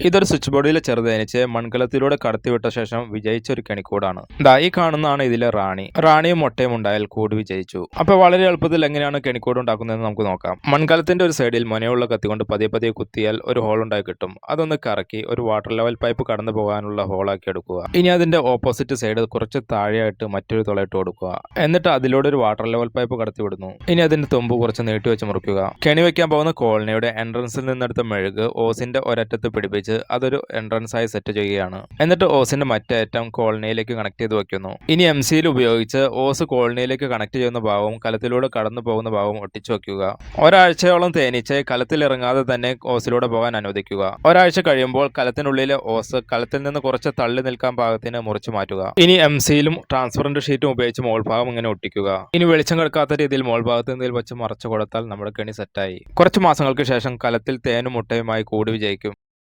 ഇതൊരു സ്വിച്ച് ബോർഡിൽ ചെറുതേനിച്ച് മൺകലത്തിലൂടെ കടത്തിവിട്ട ശേഷം വിജയിച്ച ഒരു കെണിക്കൂടാണ്. ഈ കാണുന്നതാണ് ഇതിലെ റാണി. റാണിയും മുട്ടയും ഉണ്ടായാൽ കൂട് വിജയിച്ചു. അപ്പൊ വളരെ എളുപ്പത്തിൽ എങ്ങനെയാണ് കെണിക്കൂട് ഉണ്ടാക്കുന്നതെന്ന് നമുക്ക് നോക്കാം. മൺകലത്തിന്റെ ഒരു സൈഡിൽ മുനയുള്ള കത്തി കൊണ്ട് പതിയെ പതിയെ കുത്തിയാൽ ഒരു ഹോൾ ഉണ്ടായി കിട്ടും. അതൊന്ന് കറക്കി ഒരു വാട്ടർ ലെവൽ പൈപ്പ് കടന്നു പോകാനുള്ള ഹോളാക്കി എടുക്കുക. ഇനി അതിന്റെ ഓപ്പോസിറ്റ് സൈഡ് കുറച്ച് താഴെയായിട്ട് മറ്റൊരു തുളയിട്ട് കൊടുക്കുക. എന്നിട്ട് അതിലൂടെ ഒരു വാട്ടർ ലെവൽ പൈപ്പ് കടത്തി വിടുന്നു. ഇനി അതിന്റെ തുമ്പ് കുറച്ച് നീട്ടി വെച്ച് മുറിക്കുക. കെണി വെക്കാൻ പോകുന്ന കോളനിയുടെ എൻട്രൻസിൽ നിന്നെടുത്ത മെഴുക് ഓസിന്റെ ഒരറ്റത്ത് പിടിപ്പിച്ച് അതൊരു എൻട്രൻസ് ആയി സെറ്റ് ചെയ്യുകയാണ്. എന്നിട്ട് ഓസിന്റെ മറ്റേ അറ്റം കോളനിയിലേക്ക് കണക്ട് ചെയ്ത് വെക്കുന്നു. ഇനി എംസിയിൽ ഉപയോഗിച്ച് ഓസ് കോളനിയിലേക്ക് കണക്ട് ചെയ്യുന്ന ഭാഗവും കലത്തിലൂടെ കടന്നു പോകുന്ന ഭാഗവും ഒട്ടിച്ചു വെക്കുക. ഒരാഴ്ചയോളം തേനീച്ച് കലത്തിൽ ഇറങ്ങാതെ തന്നെ ഓസിലൂടെ പോകാൻ അനുവദിക്കുക. ഒരാഴ്ച കഴിയുമ്പോൾ കലത്തിനുള്ളിലെ ഓസ് കലത്തിൽ നിന്ന് കുറച്ച് തള്ളി നിൽക്കാൻ പാകത്തിന് മുറിച്ചു മാറ്റുക. ഇനി എംസിയിലും ട്രാൻസ്പെറന്റ് ഷീറ്റും ഉപയോഗിച്ച് മോൾഭാഗം ഇങ്ങനെ ഒട്ടിക്കുക. ഇനി വെളിച്ചം കിടക്കാത്ത രീതിയിൽ മോൾഭാഗത്ത് എന്തെങ്കിലും വെച്ച് മറച്ചു കൊടുത്താൽ നമ്മുടെ കെണി സെറ്റായി. കുറച്ച് മാസങ്ങൾക്ക് ശേഷം കലത്തിൽ തേനും മുട്ടയുമായി കൂട് വിജയിക്കും.